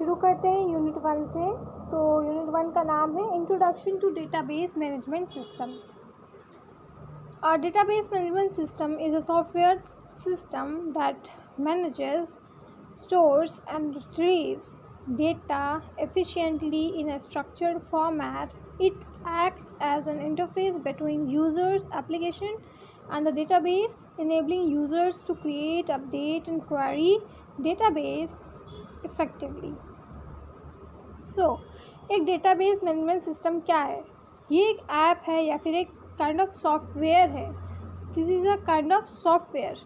शुरू करते हैं यूनिट 1 से। तो यूनिट 1 का नाम है introduction to database management systems. A database management system is a software system that manages, stores, and retrieves data efficiently in a structured format. It acts as an interface between users, application, and the database, enabling users to create, update, and query database effectively. एक database management system क्या है? ये एक app है या फिर एक kind of software है। This is a kind of software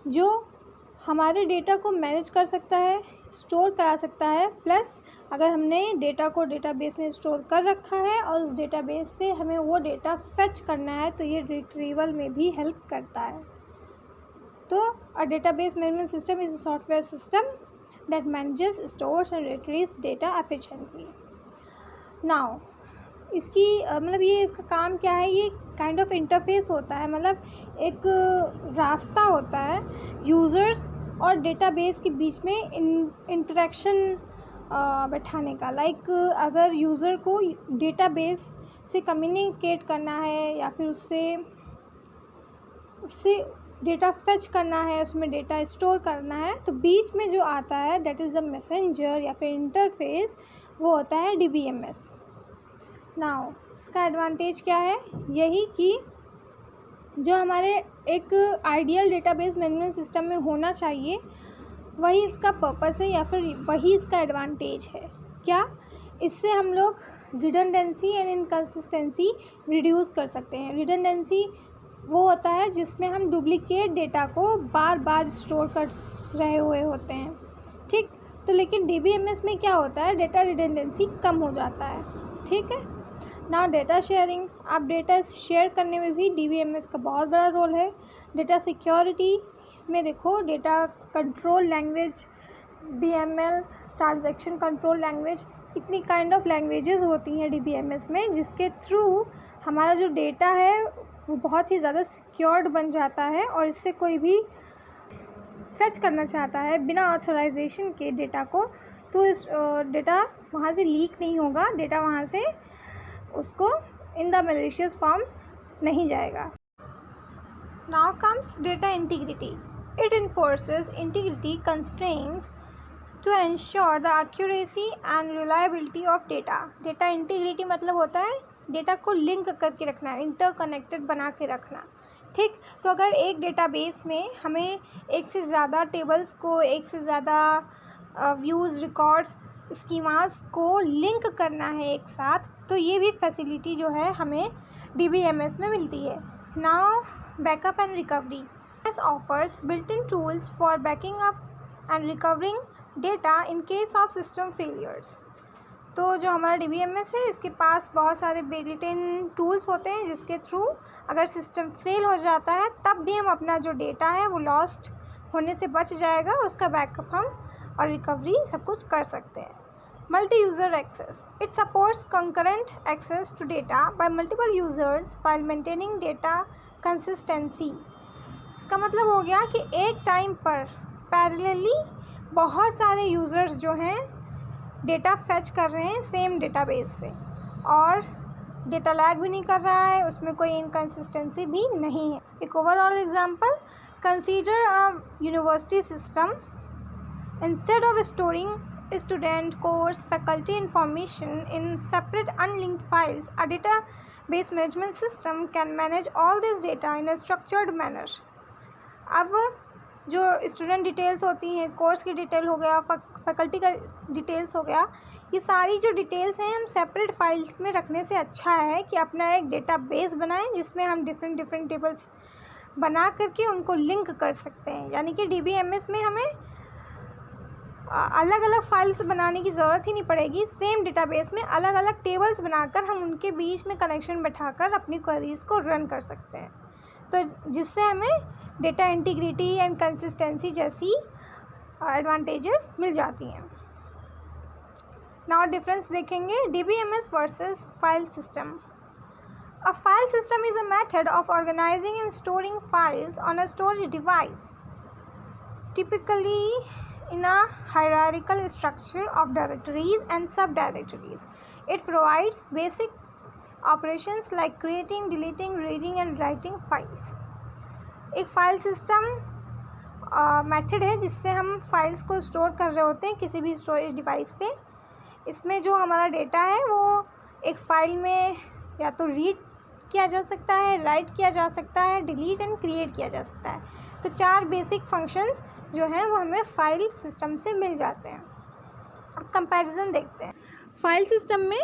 जो हमारे डेटा को मैनेज कर सकता है, स्टोर करा सकता है, प्लस अगर हमने डेटा को डेटाबेस में स्टोर कर रखा है और उस डेटाबेस से हमें वो डेटा फेच करना है तो ये रिट्रीवल में भी हेल्प करता है। तो अ database management system is a software system that manages, stores and retrieves data efficiently. Now इसकी मतलब ये इसका काम क्या है? ये काइंड ऑफ इंटरफेस होता है, मतलब एक रास्ता होता है यूज़र्स और डेटाबेस के बीच में इंटरेक्शन बैठाने का। लाइक अगर यूज़र को डेटाबेस से कम्युनिकेट करना है या फिर उससे डेटा फेच करना है, उसमें डेटा स्टोर करना है, तो बीच में जो आता है डेट इज़ द मैसेंजर या फिर इंटरफेस, वो होता है DBMS। नाउ इसका एडवांटेज क्या है? यही कि जो हमारे एक आइडियल डेटाबेस मैनेजमेंट सिस्टम में होना चाहिए वही इसका पर्पस है या फिर वही इसका एडवांटेज है। क्या? इससे हम लोग रिडंडेंसी एंड इनकंसिस्टेंसी रिड्यूस कर सकते हैं। रिडंडेंसी वो होता है जिसमें हम डुप्लीकेट डेटा को बार बार स्टोर कर रहे हुए होते हैं, ठीक। तो लेकिन DBMS में क्या होता है? डेटा रिडंडेंसी कम हो जाता है, ठीक है ना। डेटा शेयरिंग, आप डेटा शेयर करने में भी DBMS का बहुत बड़ा रोल है। डेटा सिक्योरिटी, इसमें देखो data control language, DML, transaction control language, इतनी काइंड ऑफ लैंग्वेजेस होती हैं DBMS में, जिसके थ्रू हमारा जो डेटा है वो बहुत ही ज़्यादा सिक्योर्ड बन जाता है और इससे कोई भी फेच करना चाहता है बिना ऑथराइजेशन के डेटा को, तो इस डेटा वहाँ से लीक नहीं होगा, डेटा वहाँ से उसको इन द मैलिशियस फॉर्म नहीं जाएगा। Now comes data integrity. It enforces integrity constraints to ensure the accuracy and reliability of data. Data integrity मतलब होता है डेटा को लिंक करके रखना, इंटरकनेक्टेड बना के रखना, ठीक। तो अगर एक डेटाबेस में हमें एक से ज़्यादा टेबल्स को, एक से ज़्यादा व्यूज़, रिकॉर्ड्स, स्कीमास को लिंक करना है एक साथ, तो ये भी फैसिलिटी जो है हमें DBMS में मिलती है। Now backup and recovery. This offers built in tools for banking up and recovering data in case of system failures. तो जो हमारा DBMS है इसके पास बहुत सारे बिल्ट इन टूल्स होते हैं जिसके थ्रू अगर सिस्टम फेल हो जाता है तब भी हम अपना जो डेटा है वो लॉस्ट होने से बच जाएगा, उसका बैकअप हम और रिकवरी सब कुछ कर सकते हैं। Multi user access. It supports concurrent access to data by multiple users while maintaining data consistency. इसका मतलब हो गया कि एक टाइम पर पैरेलली बहुत सारे यूज़र्स जो हैं डेटा फेच कर रहे हैं सेम डेटाबेस से और डेटा लैग भी नहीं कर रहा है, उसमें कोई इनकन्सिस्टेंसी भी नहीं है। एक overall example, consider a university system. Instead of storing student, course, faculty information in separate unlinked files, a database management system can manage all this data in a structured manner. अब जो student details होती हैं, course की detail हो गया, faculty का details हो गया, ये सारी जो डिटेल्स हैं हम सेपरेट फाइल्स में रखने से अच्छा है कि अपना एक डेटाबेस बनाएं जिसमें हम डिफरेंट टेबल्स बना करके उनको लिंक कर सकते हैं। यानी कि DBMS में हमें अलग अलग फाइल्स बनाने की ज़रूरत ही नहीं पड़ेगी, सेम डेटाबेस में अलग अलग टेबल्स बनाकर हम उनके बीच में कनेक्शन बैठाकर अपनी क्वेरीज़ को रन कर सकते हैं, तो जिससे हमें डेटा इंटीग्रिटी एंड कंसिस्टेंसी जैसी एडवांटेजेस मिल जाती हैं। नाउ डिफरेंस देखेंगे DBMS versus file system. A file system is a method of organising and storing files on a storage device, typically in a hierarchical structure of directories and subdirectories. It provides basic operations like creating, deleting, reading and writing files. एक file system method है जिससे हम files को store कर रहे होते हैं किसी भी स्टोरेज डिवाइस पे. इसमें जो हमारा डेटा है वो एक फ़ाइल में या तो रीड किया जा सकता है, राइट किया जा सकता है, डिलीट एंड क्रिएट किया जा सकता है. तो 4 बेसिक फंक्शंस जो हैं वो हमें फाइल सिस्टम से मिल जाते हैं. अब कंपैरिजन देखते हैं. फाइल सिस्टम में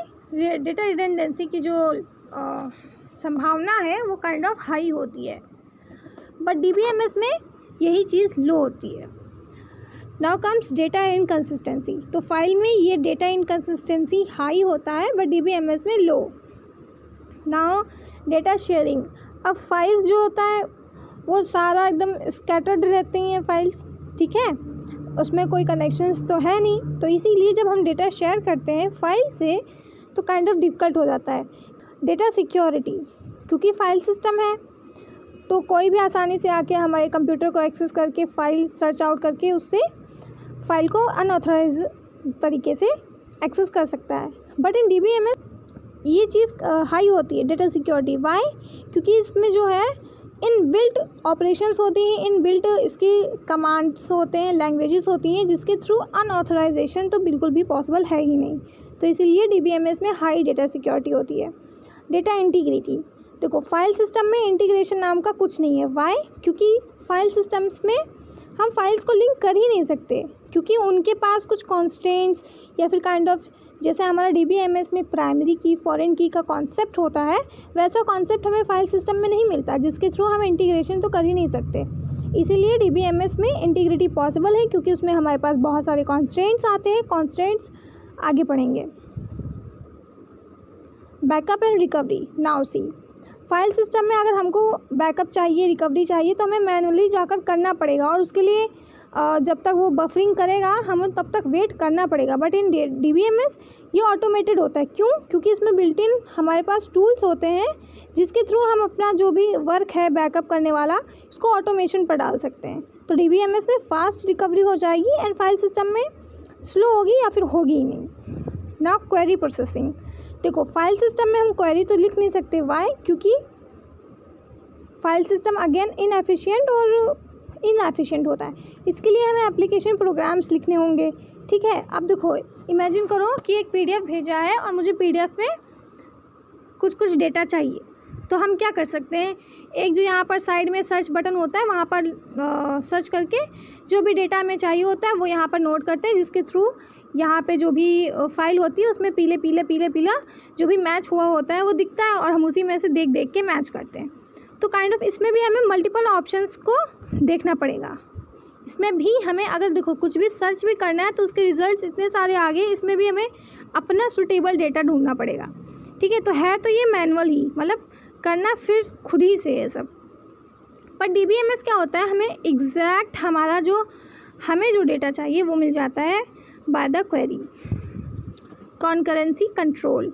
डेटा रिडंडेंसी की जो संभावना है वो काइंड ऑफ हाई होती है, बट DBMS में यही चीज़ लो होती है. Now comes data inconsistency. तो फाइल में ये डेटा इनकन्सिस्टेंसी हाई होता है बट DBMS में लो. Now data sharing. अब फाइल्स जो होता है वो सारा एकदम स्कैटर्ड रहती हैं फाइल्स, ठीक है, उसमें कोई कनेक्शंस तो है नहीं. तो इसीलिए जब हम डेटा शेयर करते हैं फाइल से तो काइंड ऑफ डिफ़िकल्ट हो जाता है. Data security. क्योंकि फाइल सिस्टम है तो कोई भी आसानी से आके हमारे कंप्यूटर को एक्सेस करके फ़ाइल सर्च आउट करके उससे फ़ाइल को अनऑथराइज तरीके से एक्सेस कर सकता है. बट इन DBMS ये चीज़ हाई होती है, डेटा सिक्योरिटी. वाई? क्योंकि इसमें जो है इन बिल्ट ऑपरेशंस होती हैं, इन बिल्ट इसकी कमांड्स होते हैं, लैंग्वेजेस होती हैं जिसके थ्रू अनऑथराइजेशन तो बिल्कुल भी पॉसिबल है ही नहीं. तो इसीलिए DBMS में हाई डेटा सिक्योरिटी होती है. Data integrity. देखो फाइल सिस्टम में इंटीग्रेशन नाम का कुछ नहीं है. वाई? क्योंकि फाइल सिस्टम्स में हम फाइल्स को लिंक कर ही नहीं सकते क्योंकि उनके पास कुछ कॉन्स्ट्रेंट्स या फिर काइंड ऑफ जैसे हमारा DBMS में प्राइमरी की, फॉरेन की का कॉन्सेप्ट होता है वैसा कॉन्सेप्ट हमें फाइल सिस्टम में नहीं मिलता जिसके थ्रू हम इंटीग्रेशन तो कर ही नहीं सकते. इसीलिए DBMS में इंटीग्रिटी पॉसिबल है क्योंकि उसमें हमारे पास बहुत सारे कॉन्स्ट्रेंट्स आते हैं. कॉन्स्ट्रेंट्स आगे पढ़ेंगे. Backup and recovery. Now see, file system में अगर हमको बैकअप चाहिए, रिकवरी चाहिए तो हमें मैनुअली जाकर करना पड़ेगा और उसके लिए जब तक वो बफरिंग करेगा हमें तब तक वेट करना पड़ेगा. बट इन DBMS ये ऑटोमेटेड होता है. क्यों? क्योंकि इसमें बिल्ट इन हमारे पास टूल्स होते हैं जिसके थ्रू हम अपना जो भी वर्क है बैकअप करने वाला इसको ऑटोमेशन पर डाल सकते हैं. तो DBMS में फास्ट रिकवरी हो जाएगी एंड फाइल सिस्टम में स्लो होगी या फिर होगी ही नहीं. Now query processing. देखो फाइल सिस्टम में हम क्वेरी तो लिख नहीं सकते. वाई? क्योंकि फाइल सिस्टम अगेन इनएफिशिएंट होता है. इसके लिए हमें एप्लीकेशन प्रोग्राम्स लिखने होंगे, ठीक है. अब देखो इमेजिन करो कि एक PDF भेजा है और मुझे PDF में कुछ डेटा चाहिए. तो हम क्या कर सकते हैं, एक जो यहाँ पर साइड में सर्च बटन होता है वहाँ पर सर्च करके जो भी डेटा हमें चाहिए होता है वो यहाँ पर नोट करते हैं जिसके थ्रू यहाँ पे जो भी फाइल होती है उसमें पीला जो भी मैच हुआ होता है वो दिखता है और हम उसी में से देख के मैच करते हैं. तो काइंड ऑफ इसमें भी हमें मल्टीपल ऑप्शंस को देखना पड़ेगा. इसमें भी हमें अगर देखो कुछ भी सर्च भी करना है तो उसके रिजल्ट्स इतने सारे आ गए, इसमें भी हमें अपना सूटेबल डेटा ढूंढना पड़ेगा, ठीक है. तो है तो ये मैनुअल ही, मतलब करना फिर खुद ही से ये सब. पर DBMS क्या होता है, हमें एग्जैक्ट हमें जो डेटा चाहिए वो मिल जाता है by the query. Concurrency control.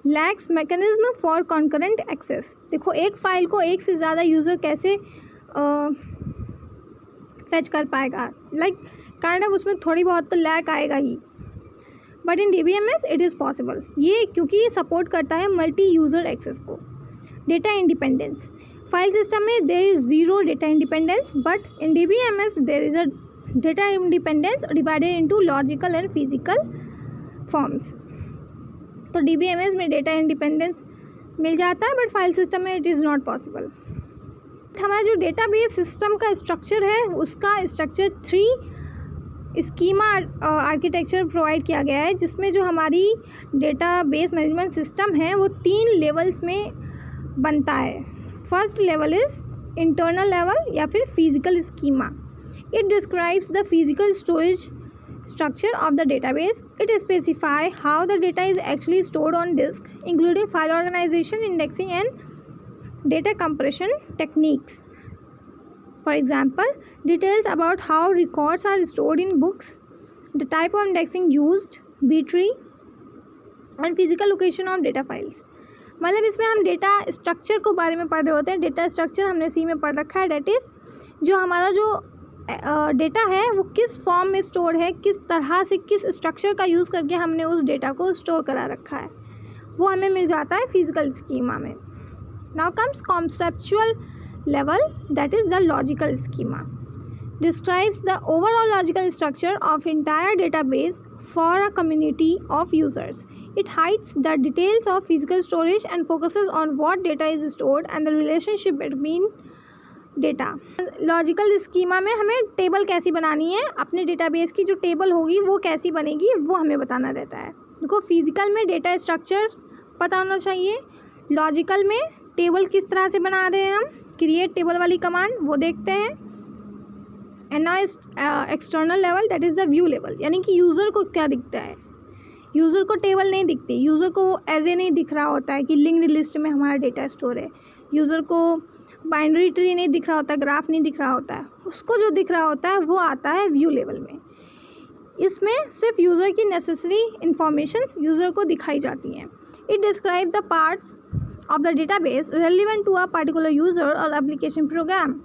Lacks mechanism for concurrent access. देखो एक फ़ाइल को एक से ज़्यादा यूज़र कैसे फैच कर पाएगा, लाइक काइंड ऑफ उसमें थोड़ी बहुत तो लैग आएगा ही. But in DBMS it is possible. ये क्योंकि ये सपोर्ट करता है मल्टी यूज़र एक्सेस को. Data independence. फाइल सिस्टम में there is zero data independence but in DBMS there is a data independence divided into logical and physical forms. तो DBMS में data independence मिल जाता है बट फाइल सिस्टम में it is not possible. हमारा जो database system का structure है उसका स्ट्रक्चर 3 स्कीमा आर्किटेक्चर प्रोवाइड किया गया है जिसमें जो हमारी डेटाबेस मैनेजमेंट सिस्टम है वो 3 लेवल्स में बनता है. First level is internal level या फिर physical schema. It describes the physical storage structure of the database. It specifies how the data is actually stored on disk, including file organization, indexing and data compression techniques. For example, details about how records are stored in books, the type of indexing used, B-tree and physical location of data files. मतलब इसमें हम data structure को बारे में पढ़ रहे होते हैं. डेटा स्ट्रक्चर हमने सी में पढ़ रखा है. डेट इज़ जो हमारा जो डेटा है वो किस फॉर्म में स्टोर है, किस तरह से, किस स्ट्रक्चर का यूज़ करके हमने उस डेटा को स्टोर करा रखा है, वो हमें मिल जाता है फिजिकल स्कीमा में. Now comes conceptual level, that is the logical schema. Describes the overall logical structure of entire database for a community of users. It hides the details of physical storage and focuses on what data is stored and the relationship between data. Logical schema में हमें table कैसी बनानी है, अपने database की जो table होगी वो कैसी बनेगी वो हमें बताना रहता है. देखो फिजिकल में डेटा स्ट्रक्चर पता होना चाहिए, लॉजिकल में टेबल किस तरह से बना रहे हैं हम, क्रिएट टेबल वाली कमांड वो देखते हैं. And now external level, that is the view level, यानी कि यूज़र को क्या दिखता है. यूज़र को टेबल नहीं दिखती, यूज़र को एरे नहीं दिख रहा होता है कि लिंक्ड लिस्ट में हमारा डेटा स्टोर है, यूज़र को बाइनरी ट्री नहीं दिख रहा होता, ग्राफ नहीं दिख रहा होता है, उसको जो दिख रहा होता है वो आता है व्यू लेवल में. इसमें सिर्फ यूज़र की नेसेसरी इंफॉर्मेशंस यूज़र को दिखाई जाती हैं. It describe the parts of the database relevant to a particular user और application program.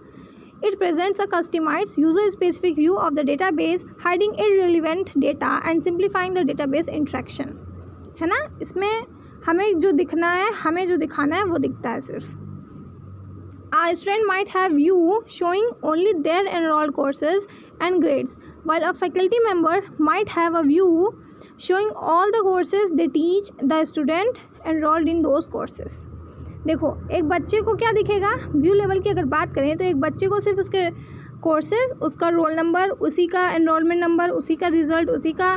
It presents a customized user-specific view of the database, hiding irrelevant data and simplifying the database interaction. है ना, इसमें हमें जो दिखना है, हमें जो दिखाना है वो दिखता है सिर्फ. A student might have view showing only their enrolled courses and grades, while a faculty member might have a view showing all the courses they teach the student enrolled in those courses. देखो एक बच्चे को क्या दिखेगा, view level की अगर बात करें तो एक बच्चे को सिर्फ उसके कोर्सेज, उसका रोल नंबर, उसी का एनरोलमेंट नंबर, उसी का रिज़ल्ट, उसी का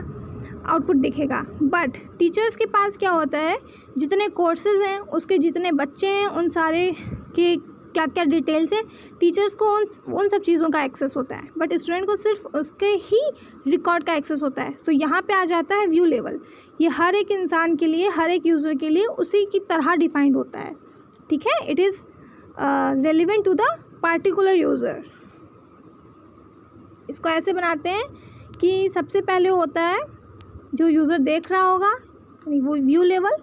आउटपुट दिखेगा. बट टीचर्स के पास क्या होता है, जितने कोर्सेज हैं, उसके जितने बच्चे हैं, उन सारे के क्या क्या डिटेल्स हैं, टीचर्स को उन सब चीज़ों का एक्सेस होता है. बट स्टूडेंट को सिर्फ उसके ही रिकॉर्ड का एक्सेस होता है. तो यहाँ पे आ जाता है व्यू लेवल. ये हर एक इंसान के लिए, हर एक यूज़र के लिए उसी की तरह डिफाइंड होता है. ठीक है, it is relevant to the particular user. इसको ऐसे बनाते हैं कि सबसे पहले होता है जो यूज़र देख रहा होगा वो view level,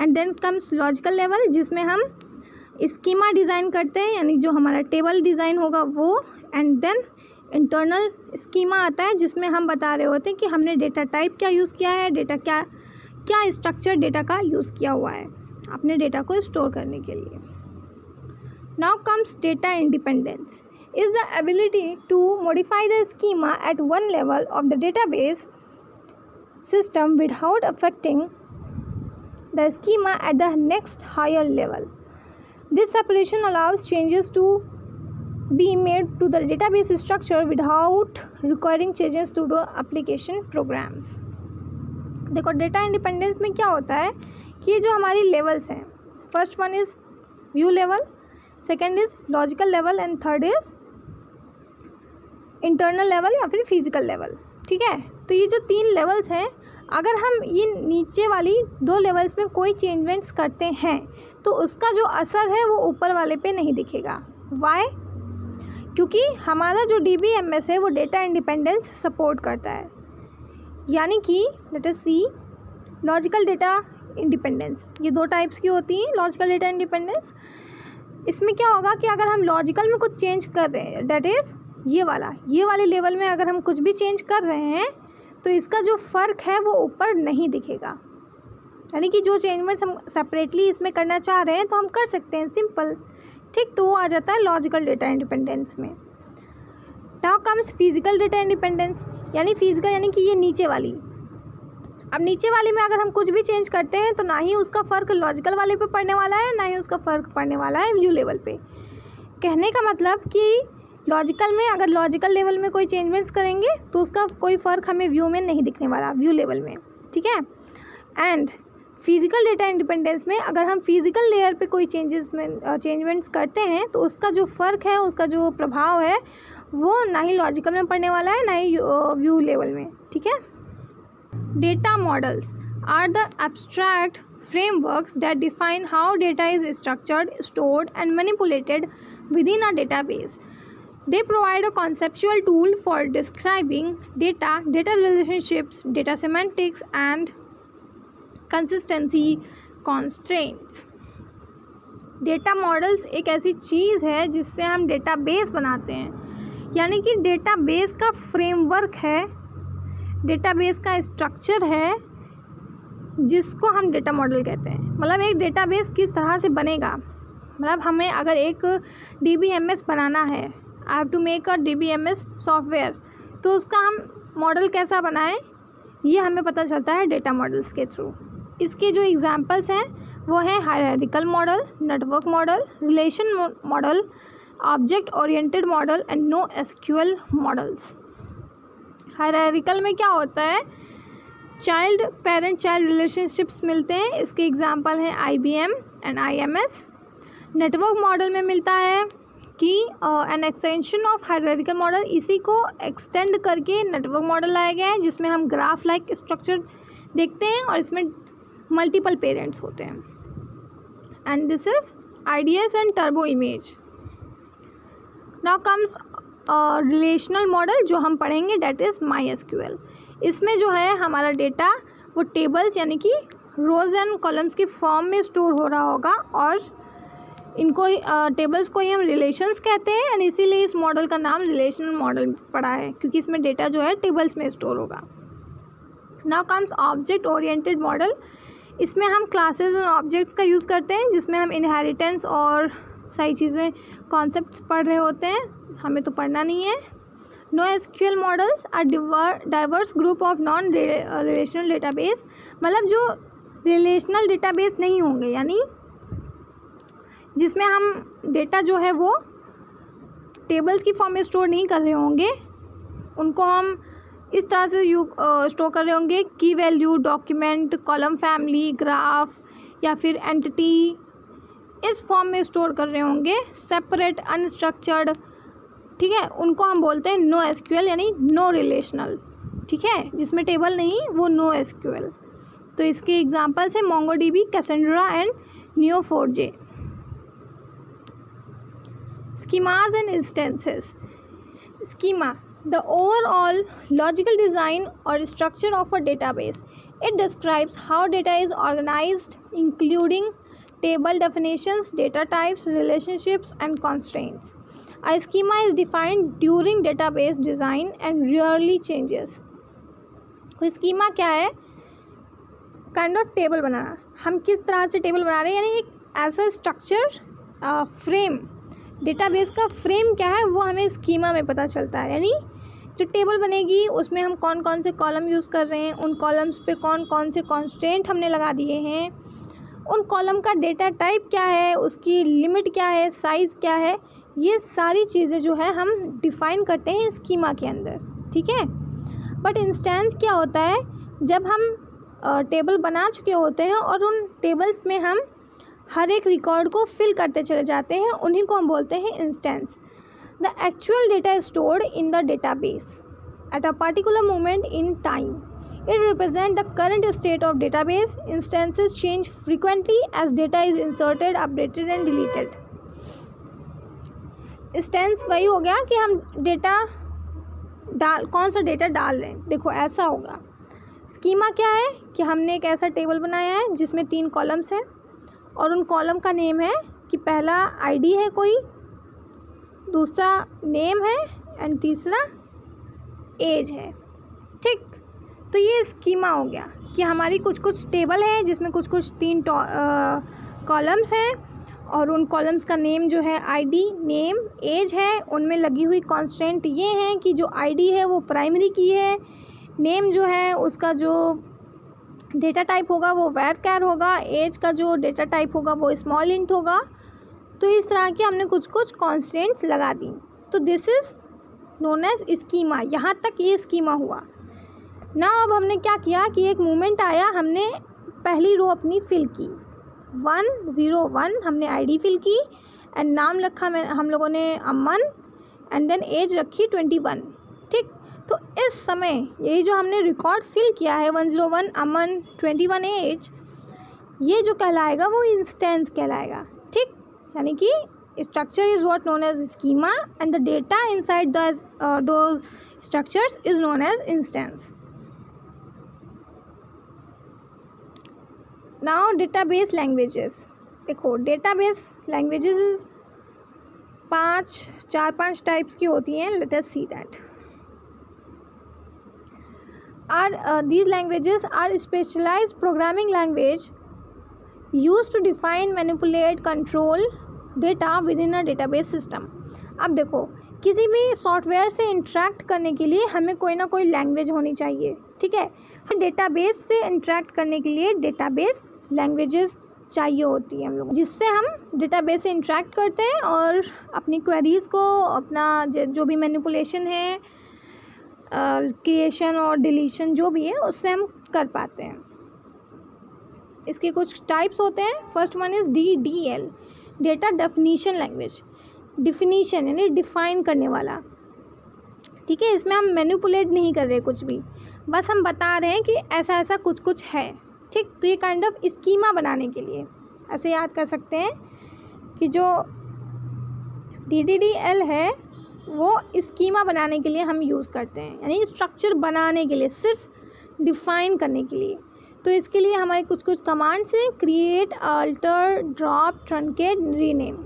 and then comes logical level जिसमें हम स्कीमा डिज़ाइन करते हैं, यानी जो हमारा टेबल डिज़ाइन होगा वो, एंड देन इंटरनल स्कीमा आता है जिसमें हम बता रहे होते हैं कि हमने डेटा टाइप क्या यूज़ किया है, डेटा क्या स्ट्रक्चर डेटा का यूज़ किया हुआ है अपने डेटा को स्टोर करने के लिए. Now comes data independence, is the ability to modify the schema at one level of the database system without affecting the schema at the next higher level. This separation allows changes to be made to the database structure without requiring changes to the application programs. देखो data independence में क्या होता है कि ये जो हमारी levels हैं, first one is view level, second is logical level and third is internal level या फिर फिजिकल लेवल. ठीक है, तो ये जो 3 लेवल्स हैं, अगर हम ये नीचे वाली 2 लेवल्स में कोई चेंजमेंट्स करते हैं तो उसका जो असर है वो ऊपर वाले पे नहीं दिखेगा. वाई? क्योंकि हमारा जो DBMS है वो डेटा इंडिपेंडेंस सपोर्ट करता है. यानी कि लेट अस सी लॉजिकल डेटा इंडिपेंडेंस, ये 2 टाइप्स की होती हैं लॉजिकल डेटा इंडिपेंडेंस. इसमें क्या होगा कि अगर हम लॉजिकल में कुछ चेंज कर रहे हैं, डेट इज़ ये वाले लेवल में अगर हम कुछ भी चेंज कर रहे हैं तो इसका जो फ़र्क है वो ऊपर नहीं दिखेगा. यानी कि जो चेंजमेंट्स हम सेपरेटली इसमें करना चाह रहे हैं तो हम कर सकते हैं, सिंपल. ठीक, तो वो आ जाता है लॉजिकल डेटा इंडिपेंडेंस में. Now comes physical data independence, यानी फिजिकल यानी कि ये नीचे वाली. अब नीचे वाले में अगर हम कुछ भी चेंज करते हैं तो ना ही उसका फ़र्क लॉजिकल वाले पे पड़ने वाला है, ना ही उसका फ़र्क पड़ने वाला है व्यू लेवल पे. कहने का मतलब कि लॉजिकल में अगर लॉजिकल लेवल में कोई चेंजमेंट्स करेंगे तो उसका कोई फ़र्क हमें व्यू में नहीं दिखने वाला, व्यू लेवल में. ठीक है, एंड फिजिकल डेटा इंडिपेंडेंस में अगर हम फिजिकल लेयर पे कोई चेंजमेंट्स करते हैं तो उसका जो फ़र्क है, उसका जो प्रभाव है वो ना ही लॉजिकल में पड़ने वाला है, ना ही व्यू लेवल में. ठीक है. Data models are the abstract frameworks that define how data is structured, stored, and manipulated within a database. They provide a conceptual tool for describing data relationships, data semantics, and consistency constraints. Data models एक ऐसी चीज़ है जिससे हम database बनाते हैं. यानी कि database का फ्रेमवर्क है, डेटाबेस का स्ट्रक्चर है जिसको हम डेटा मॉडल कहते हैं। मतलब एक डेटाबेस किस तरह से बनेगा, मतलब हमें अगर एक DBMS बनाना है, I have to make a DBMS software, तो उसका हम मॉडल कैसा बनाएं ये हमें पता चलता है डेटा मॉडल्स के थ्रू। इसके जो एग्जांपल्स हैं वो है hierarchical model, network model, relation model, object oriented model and no SQL models. Hierarchical में क्या होता है, चाइल्ड पेरेंट चाइल्ड रिलेशनशिप्स मिलते हैं, इसके एग्जांपल हैं IBM and IMS। Network model में मिलता है कि an extension of hierarchical model, इसी को एक्सटेंड करके नेटवर्क मॉडल लाया गया है जिसमें हम ग्राफ लाइक स्ट्रक्चर देखते हैं और इसमें मल्टीपल पेरेंट्स होते हैं। And this is IDS and turbo image. Now comes relational model जो हम पढ़ेंगे, डेट इज़ MySQL। इसमें जो है हमारा डेटा वो टेबल्स यानी कि रोज़ एंड कॉलम्स की फॉर्म में स्टोर हो रहा होगा और इनको टेबल्स को ही हम रिलेशंस कहते हैं एंड इसीलिए इस मॉडल का नाम रिलेशनल मॉडल पड़ा है, क्योंकि इसमें डेटा जो है टेबल्स में स्टोर होगा। Now comes object oriented model. इसमें हम क्लासेस और ऑब्जेक्ट्स का यूज़ करते हैं जिसमें हम इनहेरिटेंस और सारी चीज़ें कॉन्सेप्ट्स पढ़ रहे होते हैं, हमें तो पढ़ना नहीं है। No SQL models are diverse group of non relational database, मतलब जो रिलेशनल डेटाबेस नहीं होंगे यानी जिसमें हम डेटा जो है वो टेबल्स की फॉर्म में स्टोर नहीं कर रहे होंगे, उनको हम इस तरह से स्टोर कर रहे होंगे की value, document, column family, graph या फिर एंटिटी, इस फॉर्म में स्टोर कर रहे होंगे सेपरेट अनस्ट्रक्चर्ड, ठीक है, उनको हम बोलते हैं नो SQL यानी नो रिलेशनल, ठीक है, जिसमें टेबल नहीं वो नो SQL। तो इसके एग्जांपल्स हैं MongoDB, Cassandra and Neo4j। Schemas and instances. Schema, the overall logical design or structure of a database. It describes how data is organized, including table definitions, data types, relationships, and constraints. A schema is defined during database design and rarely changes. तो schema क्या है, kind of table बनाना। हम किस तरह से table बना रहे हैं, यानी एक ऐसा स्ट्रक्चर फ्रेम, डेटाबेस का फ्रेम क्या है वो हमें स्कीमा में पता चलता है। यानी जो टेबल बनेगी उसमें हम कौन कौन से कॉलम यूज़ कर रहे हैं, उन कॉलम्स पे कौन कौन से कॉन्स्टेंट हमने लगा दिए हैं, उन कॉलम का डेटा टाइप क्या है, उसकी लिमिट क्या है, साइज़ क्या है, ये सारी चीज़ें जो है हम डिफ़ाइन करते हैं स्कीमा के अंदर, ठीक है। बट इंस्टेंस क्या होता है, जब हम टेबल बना चुके होते हैं और उन टेबल्स में हम हर एक रिकॉर्ड को फिल करते चले जाते हैं, उन्हीं को हम बोलते हैं instance. The actual data is stored in the database at a particular moment in time. It represent the current state of database. Instances change frequently as data is inserted, updated and deleted. Instance वही हो गया कि हम data कौन सा data डाल रहे हैं। देखो ऐसा होगा, स्कीमा क्या है कि हमने एक ऐसा टेबल बनाया है जिसमें 3 कॉलम्स हैं और उन कॉलम का नेम है कि पहला ID है कोई, दूसरा नेम है एंड तीसरा एज है, ठीक। तो ये स्कीमा हो गया कि हमारी कुछ टेबल है जिसमें कुछ 3 कॉलम्स हैं और उन कॉलम्स का नेम जो है ID, नेम, एज है। उनमें लगी हुई कॉन्स्टेंट ये हैं कि जो ID है वो प्राइमरी की है, नेम जो है उसका जो डेटा टाइप होगा वो varchar होगा, एज का जो डेटा टाइप होगा वो स्मॉल इंट होगा। तो इस तरह के हमने कुछ कॉन्स्टेंट्स लगा दी। तो this is known as schema. यहाँ तक ये स्कीमा हुआ ना। अब हमने क्या किया कि एक मोमेंट आया, हमने पहली रो अपनी फिल की 101, हमने ID फिल की एंड नाम रखा हम लोगों ने अमन एंड देन एज रखी 21, ठीक। तो इस समय यही जो हमने रिकॉर्ड फिल किया है 101 अमन 21 एज, ये जो कहलाएगा वो इंस्टेंस कहलाएगा, ठीक। यानी कि structure is what known as schema and the data inside those structures is known as instance. Now database languages. देखो डेटाबेस लैंग्वेजेस इज चार पांच टाइप्स की होती हैं. Let us see that. These languages are specialized programming language used to define, manipulate, control data within a database system. अब देखो, किसी भी सॉफ्टवेयर से इंटरेक्ट करने के लिए हमें कोई ना कोई लैंग्वेज होनी चाहिए. ठीक है, डेटाबेस से इंटरेक्ट करने के लिए डेटाबेस लैंग्वेजेस चाहिए होती है हम लोग, जिससे हम डेटाबेस से इंटरेक्ट करते हैं और अपनी क्वेरीज़ को, अपना जो भी मैनिपुलेशन है, क्रिएशन और डिलीशन जो भी है, उससे हम कर पाते हैं. इसके कुछ टाइप्स होते हैं. First one is DDL, data definition language. Definition यानी डिफ़ाइन करने वाला. ठीक है, इसमें हम मैनिपुलेट नहीं कर रहे कुछ भी, बस हम बता रहे हैं कि ऐसा ऐसा कुछ कुछ है. ठीक, तो ये काइंड ऑफ स्कीमा बनाने के लिए ऐसे याद कर सकते हैं कि जो DDL है वो स्कीमा बनाने के लिए हम यूज़ करते हैं, यानी स्ट्रक्चर बनाने के लिए, सिर्फ डिफ़ाइन करने के लिए. तो इसके लिए हमारे कुछ कुछ कमांड्स हैं. Create, alter, drop, truncate, rename.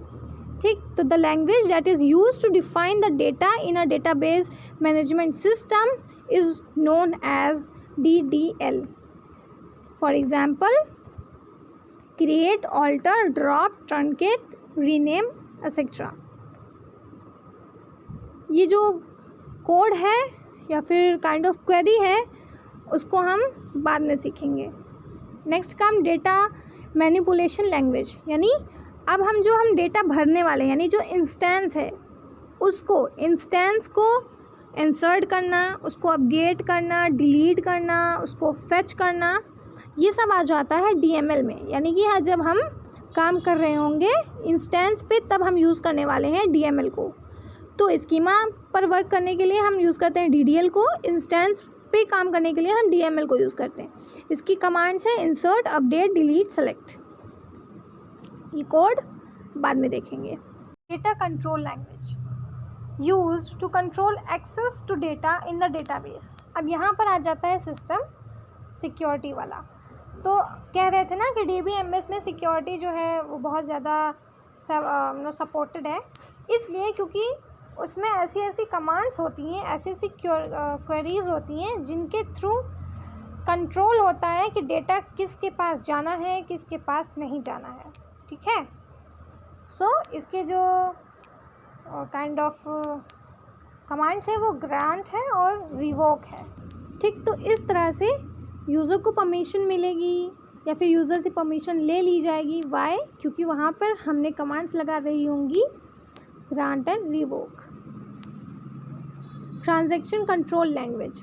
ठीक, तो the language that is use to define the data in a database management system is known as DDL. For example, create, alter, drop, truncate, rename etcetera. ये जो code है या फिर kind of query है, उसको हम बाद में सीखेंगे. Next come data manipulation language, यानी अब हम डेटा भरने वाले हैं, यानी जो इंस्टेंस है उसको, इंस्टेंस को इंसर्ट करना, उसको अपडेट करना, डिलीट करना, उसको फेच करना, ये सब आ जाता है DML में. यानी कि हाँ, जब हम काम कर रहे होंगे इंस्टेंस पे, तब हम यूज़ करने वाले हैं DML को. तो स्कीमा पर वर्क करने के लिए हम यूज़ करते हैं DDL को, इंस्टेंस पे काम करने के लिए हम DML को यूज़ करते हैं. इसकी कमांड्स है इंसर्ट, अपडेट, डिलीट, सेलेक्ट. ये कोड बाद में देखेंगे. Data control language used to control access to data in the database. अब यहाँ पर आ जाता है सिस्टम सिक्योरिटी वाला. तो कह रहे थे ना कि DBMS में सिक्योरिटी जो है वो बहुत ज़्यादा सपोर्टेड है, इसलिए क्योंकि उसमें ऐसी ऐसी कमांड्स होती हैं, ऐसी ऐसी क्वेरीज़ होती हैं जिनके थ्रू कंट्रोल होता है कि डेटा किसके पास जाना है, किसके पास नहीं जाना है. ठीक है, सो इसके जो काइंड ऑफ कमांड्स है वो ग्रांट है और रिवोक है. ठीक, तो इस तरह से यूज़र को परमिशन मिलेगी या फिर यूज़र से परमिशन ले ली जाएगी. वाई? क्योंकि वहाँ पर हमने कमांड्स लगा रही होंगी grant and revoke. Transaction control language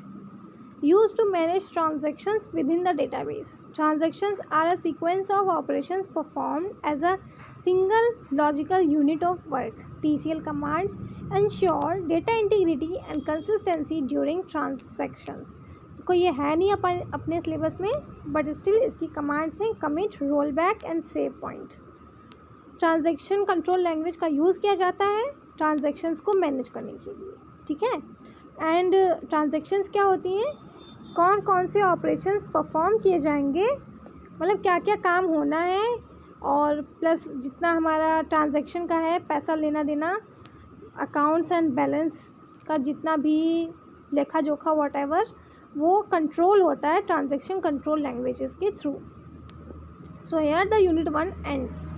used to manage transactions within the database. Transactions are a sequence of operations performed as a single logical unit of work. TCL commands ensure data integrity and consistency during transactions. कोई ये है नहीं अपने syllabus में, but still इसकी commands हैं commit, roll back and save point. Transaction control language का use किया जाता है ट्रांजैक्शंस को मैनेज करने के लिए. ठीक है, एंड ट्रांजैक्शंस क्या होती हैं, कौन कौन से ऑपरेशंस परफॉर्म किए जाएंगे, मतलब क्या क्या काम होना है, और प्लस जितना हमारा ट्रांजैक्शन का है, पैसा लेना देना, अकाउंट्स एंड बैलेंस का जितना भी लेखा जोखा व्हाटएवर, वो कंट्रोल होता है ट्रांजैक्शन कंट्रोल लैंग्वेजेस के through. So here the unit 1 ends.